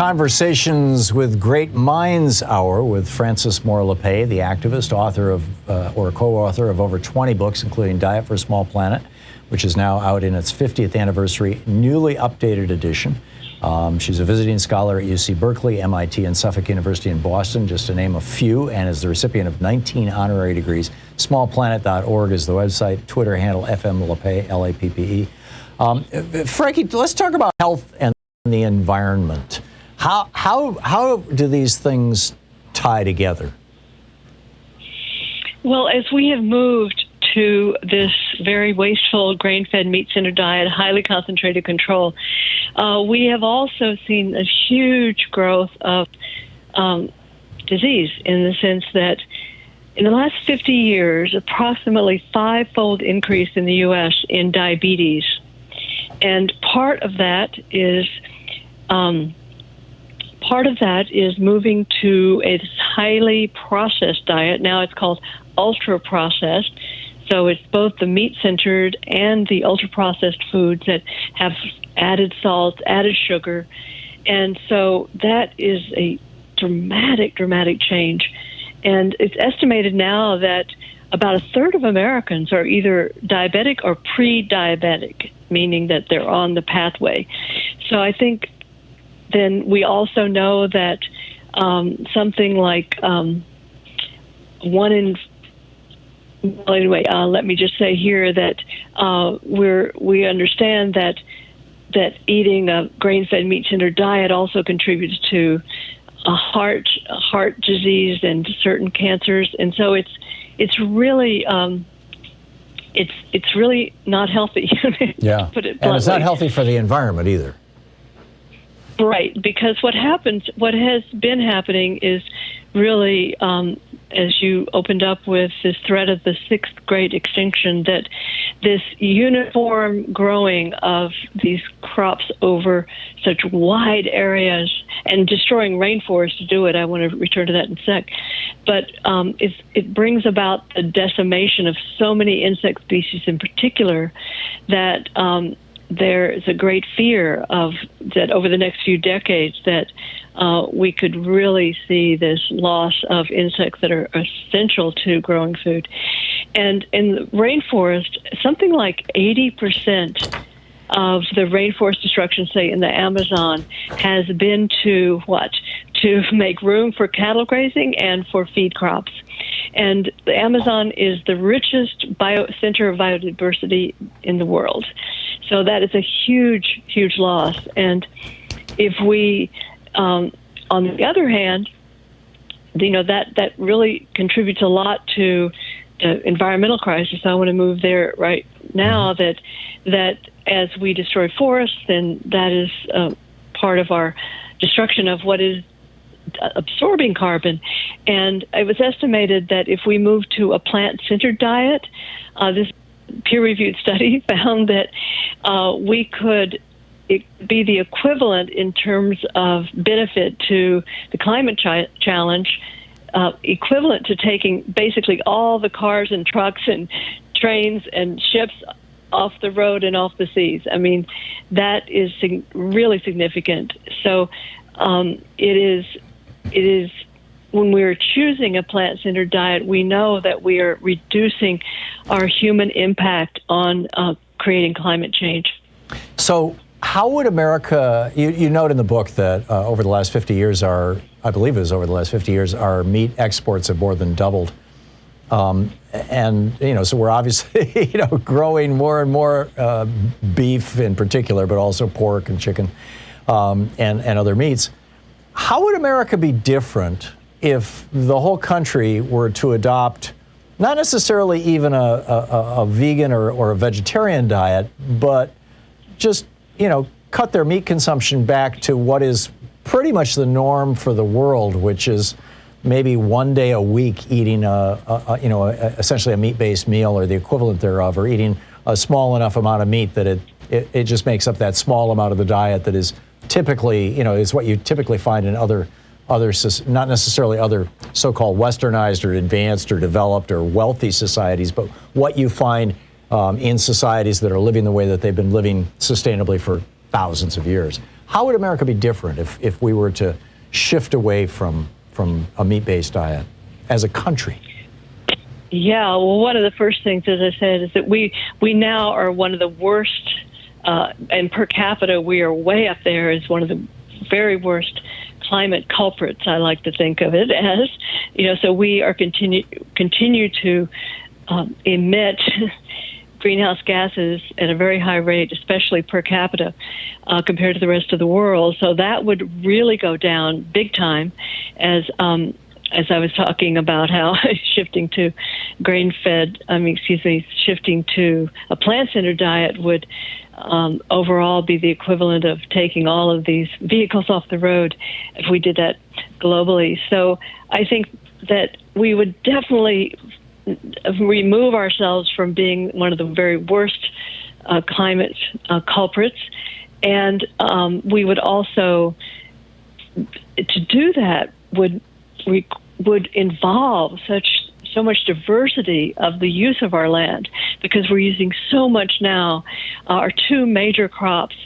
Conversations with Great Minds Hour with Frances Moore Lappe, the activist, author of, or co-author of over 20 books, including Diet for a Small Planet, which is now out in its 50th anniversary, newly updated edition. She's a visiting scholar at UC Berkeley, M.I.T, and Suffolk University in Boston, just to name a few, and is the recipient of 19 honorary degrees. Smallplanet.org is the website, Twitter handle FMLappe, L-A-P-P-E. Frankie, let's talk about health and the environment. How do these things tie together? Well, as we have moved to this very wasteful, grain-fed, meat-centered diet, highly concentrated control, we have also seen a huge growth of disease, in the sense that in the last 50 years, approximately 5-fold increase in the U.S. in diabetes. And part of that is moving to a highly processed diet. Now it's called ultra-processed. So it's both the meat-centered and the ultra-processed foods that have added salt, added sugar. And so that is a dramatic change. And it's estimated now that about a third of Americans are either diabetic or pre-diabetic, meaning that they're on the pathway. So I think then we also know that something like let me just say here that we understand that eating a grain-fed, meat-centered diet also contributes to a heart disease and certain cancers, and so it's really it's really not healthy. Yeah, put it bluntly. And it's not healthy for the environment either. Right, because what has been happening is really, as you opened up with this threat of the sixth great extinction, that this uniform growing of these crops over such wide areas and destroying rainforests to do it. I want to return to that in a sec. But it brings about the decimation of so many insect species in particular that there is a great fear of that over the next few decades that we could really see this loss of insects that are essential to growing food. And in the rainforest, something like 80% of the rainforest destruction, say in the Amazon, has been to make room for cattle grazing and for feed crops. And the Amazon is the richest center of biodiversity in the world. So that is a huge loss. And if we, on the other hand, that really contributes a lot to the environmental crisis. I want to move there right now, that as we destroy forests, then that is part of our destruction of what is absorbing carbon. And it was estimated that if we move to a plant-centered diet, this peer-reviewed study found that we could be the equivalent in terms of benefit to the climate challenge, equivalent to taking basically all the cars and trucks and trains and ships off the road and off the seas. I mean, that is really significant. So it is when we're choosing a plant-centered diet, we know that we are reducing our human impact on creating climate change. So how would America, you note in the book that over the last 50 years, our meat exports have more than doubled. And, so we're obviously, growing more and more beef in particular, but also pork and chicken and other meats. How would America be different if the whole country were to adopt not necessarily even a vegan or a vegetarian diet, but just, cut their meat consumption back to what is pretty much the norm for the world, which is maybe one day a week eating essentially a meat-based meal or the equivalent thereof, or eating a small enough amount of meat that it just makes up that small amount of the diet that is typically, is what you typically find in other, not necessarily other so-called westernized or advanced or developed or wealthy societies, but what you find in societies that are living the way that they've been living sustainably for thousands of years. How would America be different if we were to shift away from a meat-based diet as a country? Yeah, well, one of the first things, as I said, is that we now are one of the worst, and per capita, we are way up there as one of the very worst climate culprits. I like to think of it as, so we are continue to emit greenhouse gases at a very high rate, especially per capita, compared to the rest of the world. So that would really go down big time, as I was talking about how shifting to shifting to a plant-centered diet would overall be the equivalent of taking all of these vehicles off the road if we did that globally. So I think that we would definitely remove ourselves from being one of the very worst climate culprits. And we would also, to do that, would involve so much diversity of the use of our land, because we're using so much now. Our two major crops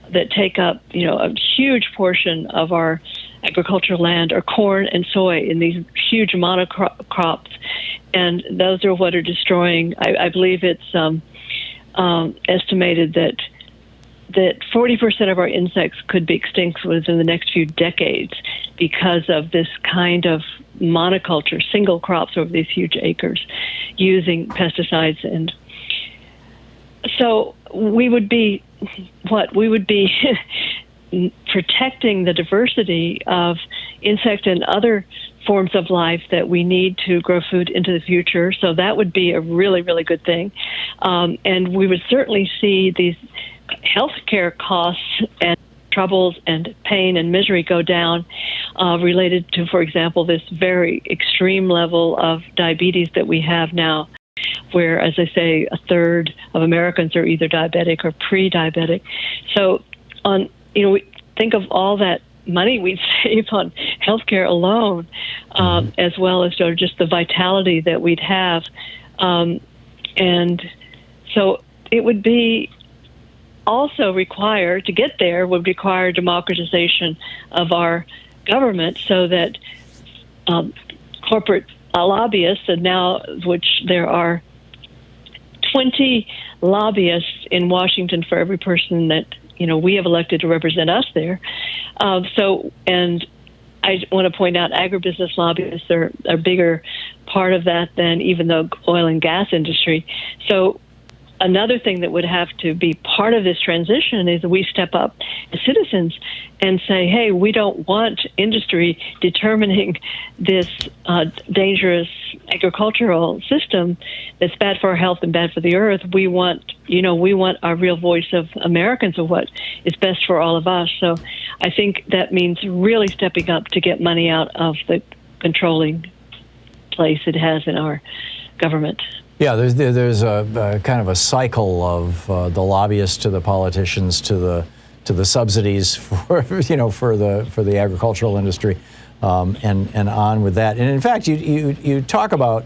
that take up a huge portion of our agricultural land are corn and soy in these huge monocrops, and those are what are destroying. I believe it's estimated that 40% of our insects could be extinct within the next few decades because of this kind of monoculture, single crops over these huge acres, using pesticides. And so we would be protecting the diversity of insect and other forms of life that we need to grow food into the future. So that would be a really, really good thing. And we would certainly see these healthcare costs and troubles and pain and misery go down related to, for example, this very extreme level of diabetes that we have now, where, as I say, a third of Americans are either diabetic or pre-diabetic. So we think of all that money we'd save on healthcare alone, as well as just the vitality that we'd have. And so it would be also require, to get there, would require democratization of our government, so that corporate lobbyists, and now which there are 20 lobbyists in Washington for every person that we have elected to represent us there. And I want to point out, agribusiness lobbyists are a bigger part of that than even the oil and gas industry. So another thing that would have to be part of this transition is that we step up as citizens and say, hey, we don't want industry determining this dangerous agricultural system that's bad for our health and bad for the earth. We want our real voice of Americans, of what is best for all of us. So I think that means really stepping up to get money out of the controlling place it has in our government. Yeah, there's a kind of a cycle of the lobbyists to the politicians to the subsidies for the agricultural industry, and on with that. And in fact, you talk about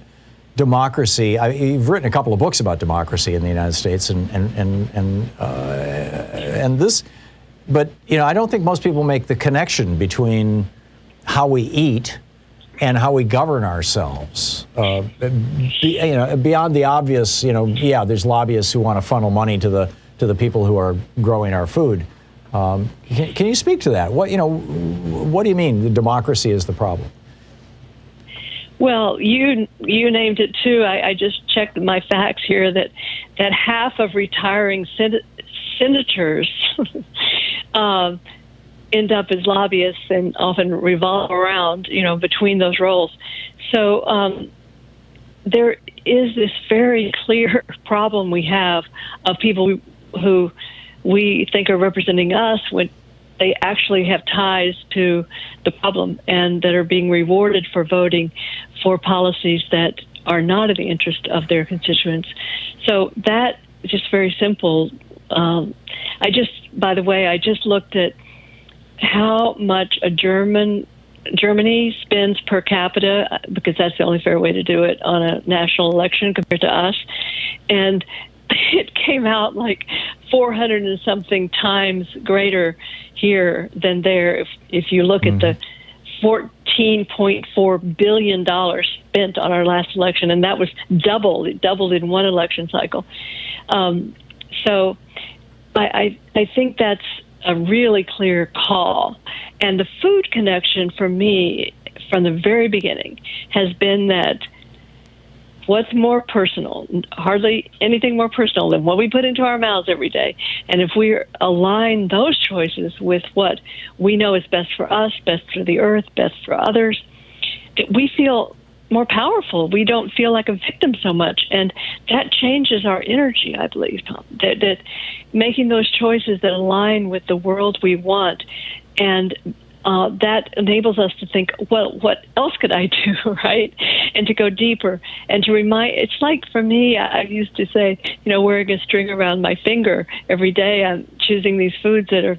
democracy. You've written a couple of books about democracy in the United States, and this, but I don't think most people make the connection between how we eat and how we govern ourselves. Beyond the obvious, there's lobbyists who want to funnel money to the people who are growing our food. Can you speak to that? What do you mean the democracy is the problem? Well, you named it too. I just checked my facts here that half of retiring senators end up as lobbyists and often revolve around, between those roles. So there is this very clear problem we have of people who we think are representing us when they actually have ties to the problem and that are being rewarded for voting for policies that are not in the interest of their constituents. So that is just very simple. By the way, I just looked at how much Germany spends per capita, because that's the only fair way to do it on a national election compared to us. And it came out like 400 and something times greater here than there. If you look at the $14.4 billion spent on our last election, and that was doubled. It doubled in one election cycle. So I think that's a really clear call. And the food connection for me from the very beginning has been that what's more personal? Hardly anything more personal than what we put into our mouths every day. And if we align those choices with what we know is best for us, best for the earth, best for others, we feel more powerful. We don't feel like a victim so much. And that changes our energy, I believe, Tom. That making those choices that align with the world we want, and that enables us to think, well, what else could I do, right? And to go deeper and to remind. It's like for me, I used to say, wearing a string around my finger every day. I'm choosing these foods that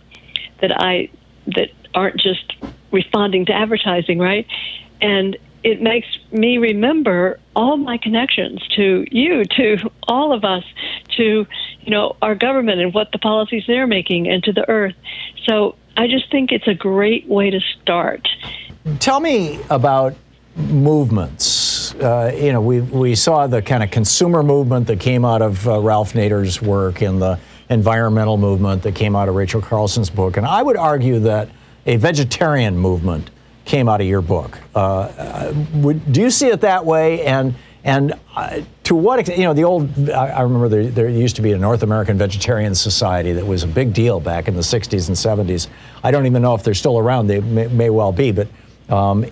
aren't just responding to advertising, right? And it makes me remember all my connections to you, to all of us, to our government and what the policies they're making, and to the earth. So I just think it's a great way to start. Tell me about movements. We saw the kind of consumer movement that came out of Ralph Nader's work, and the environmental movement that came out of Rachel Carlson's book. And I would argue that a vegetarian movement came out of your book. Do you see it that way? And to what extent, I remember there used to be a North American Vegetarian Society that was a big deal back in the 60s and 70s. I don't even know if they're still around. They may well be, but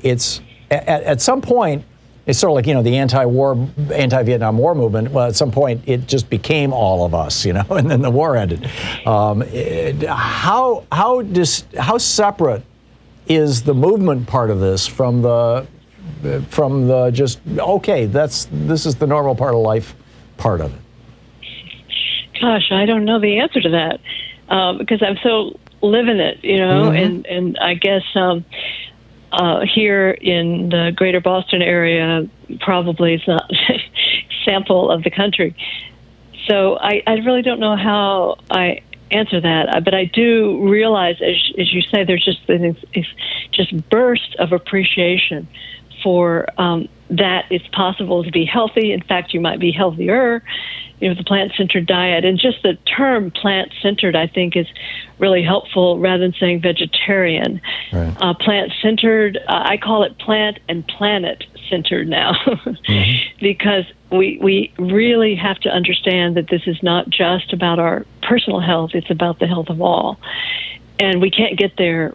it's at some point, it's sort of like, the anti-Vietnam War movement. Well, at some point, it just became all of us, and then the war ended. How separate is the movement part of this from the just, okay, this is the normal part of life part of it? Gosh, I don't know the answer to that because I'm so living it, and I guess here in the greater Boston area, probably it's not a sample of the country. So I really don't know how I answer that, but I do realize, as you say, there's just this burst of appreciation for that it's possible to be healthy. In fact, you might be healthier, the plant-centered diet. And just the term plant-centered, I think, is really helpful rather than saying vegetarian. Right. Plant-centered, I call it plant and planet-centered now, because we really have to understand that this is not just about our personal health, it's about the health of all. And we can't get there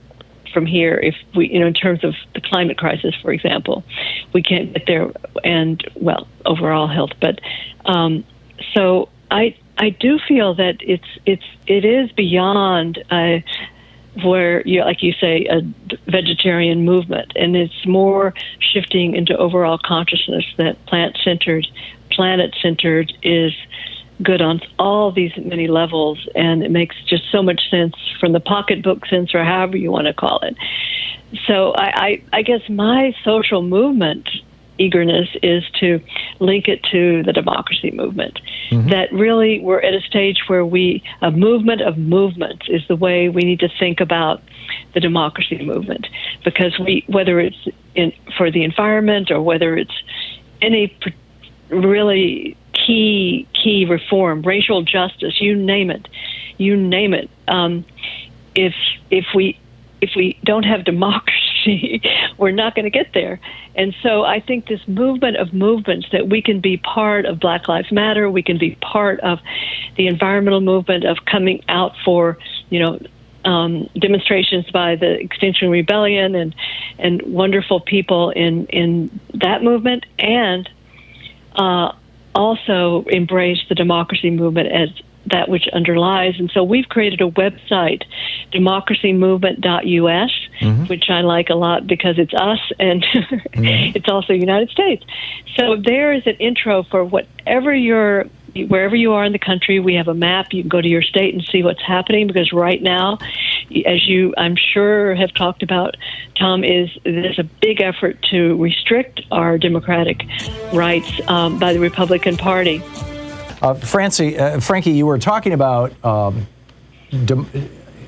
from here if we, in terms of the climate crisis, for example, we can't get there, and overall health. But so I do feel that it is beyond where like you say, a vegetarian movement, and it's more shifting into overall consciousness that plant-centered, planet-centered is good on all these many levels, and it makes just so much sense from the pocketbook sense, or however you want to call it. So I guess my social movement eagerness is to link it to the democracy movement. That really we're at a stage where a movement of movements is the way we need to think about the democracy movement, because whether it's for the environment or whether it's any really key reform, racial justice, you name it. If we don't have democracy, we're not going to get there. And so I think this movement of movements, that we can be part of Black Lives Matter, we can be part of the environmental movement, of coming out for demonstrations by the Extinction Rebellion and wonderful people in that movement, and also embrace the democracy movement as that which underlies. And so we've created a website, democracymovement.us, which I like a lot because it's us, and it's also United States. So there is an intro for wherever you are in the country. We have a map. You can go to your state and see what's happening, because right now, as you, I'm sure, have talked about, Tom, there's a big effort to restrict our democratic rights by the Republican Party. Frankie, you were talking about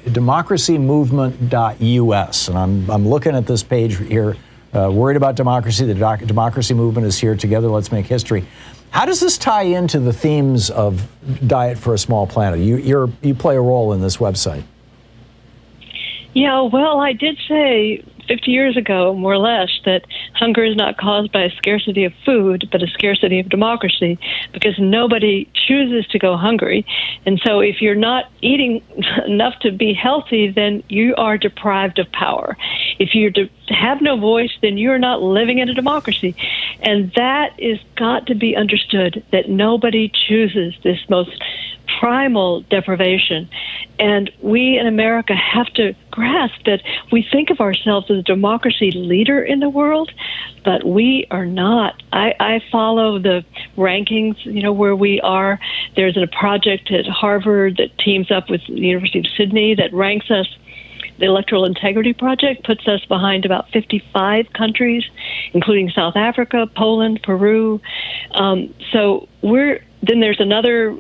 democracymovement.us. And I'm looking at this page here, worried about democracy. The democracy movement is here. Together, let's make history. How does this tie into the themes of Diet for a Small Planet? You play a role in this website. Yeah, well, I did say 50 years ago, more or less, that hunger is not caused by a scarcity of food, but a scarcity of democracy, because nobody chooses to go hungry. And so if you're not eating enough to be healthy, then you are deprived of power. If you have no voice, then you're not living in a democracy. And that is got to be understood, that nobody chooses this most primal deprivation. And we in America have to grasp that we think of ourselves as a democracy leader in the world, but we are not. I follow the rankings, where we are. There's a project at Harvard that teams up with the University of Sydney that ranks us. The Electoral Integrity Project puts us behind about 55 countries, including South Africa, Poland, Peru. Then there's another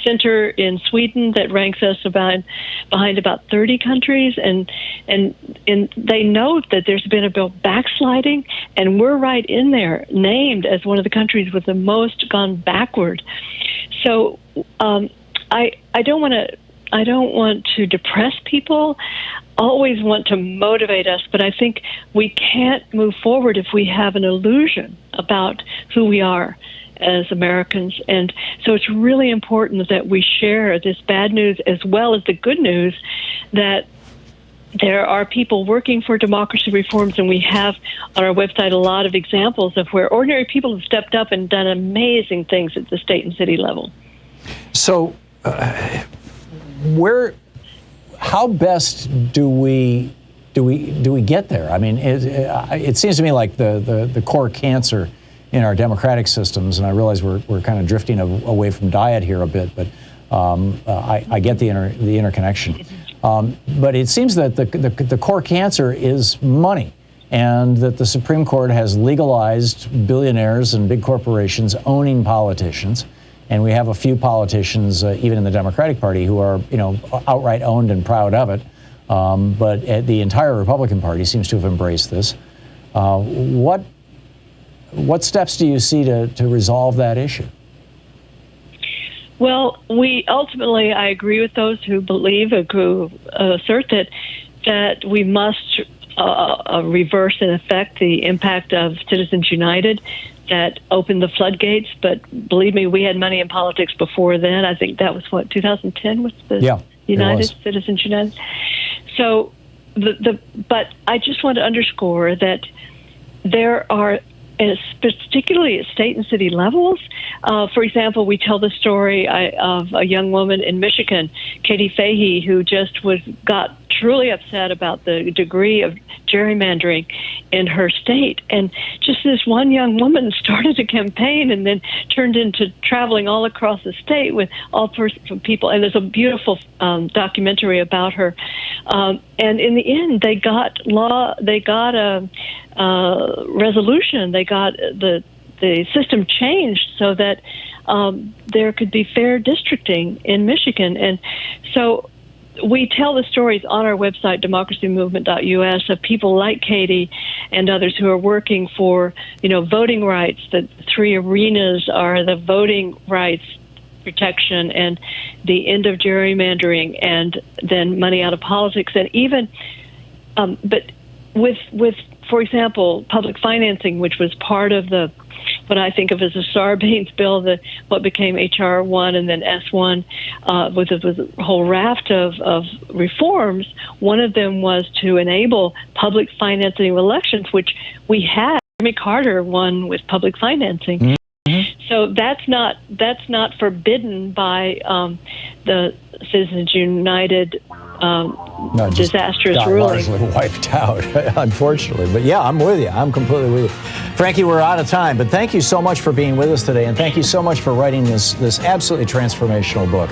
center in Sweden that ranks us behind about 30 countries, and they note that there's been a backsliding, and we're right in there, named as one of the countries with the most gone backward. So I don't want to depress people. Always want to motivate us, but I think we can't move forward if we have an illusion about who we are as Americans. And so it's really important that we share this bad news as well as the good news, that there are people working for democracy reforms, and we have on our website a lot of examples of where ordinary people have stepped up and done amazing things at the state and city level. So how best do we get there? I mean, it seems to me like the core cancer in our democratic systems, and I realize we're kind of drifting away from diet here a bit, but I get the interconnection. But it seems that the core cancer is money, and that the Supreme Court has legalized billionaires and big corporations owning politicians. And we have a few politicians, even in the Democratic Party, who are, outright owned and proud of it. But the entire Republican Party seems to have embraced this. What steps do you see to resolve that issue? Well, I agree with those who assert that we must reverse in effect the impact of Citizens United that opened the floodgates. But believe me, we had money in politics before then. I think that was 2010 was the Citizens United. So but I just want to underscore that there are, particularly at state and city levels. For example, we tell the story of a young woman in Michigan, Katie Fahey, who just got truly upset about the degree of gerrymandering in her state. And just this one young woman started a campaign and then turned into traveling all across the state with all sorts of people. And there's a beautiful documentary about her. And in the end, they got a resolution. They got the system changed so that there could be fair districting in Michigan. And so we tell the stories on our website, democracymovement.us, of people like Katie and others who are working for, voting rights. The three arenas are the voting rights protection and the end of gerrymandering, and then money out of politics. And even, but with, for example, public financing, which was part of what I think of as a Sarbanes bill, what became H.R. 1 and then S1, with a whole raft of reforms. One of them was to enable public financing of elections, which we had. Jimmy Carter won with public financing. Mm-hmm. So that's not forbidden by the Citizens United disastrous ruling. Largely wiped out, unfortunately. But yeah, I'm with you. I'm completely with you. Frankie, we're out of time, but thank you so much for being with us today, and thank you so much for writing this absolutely transformational book.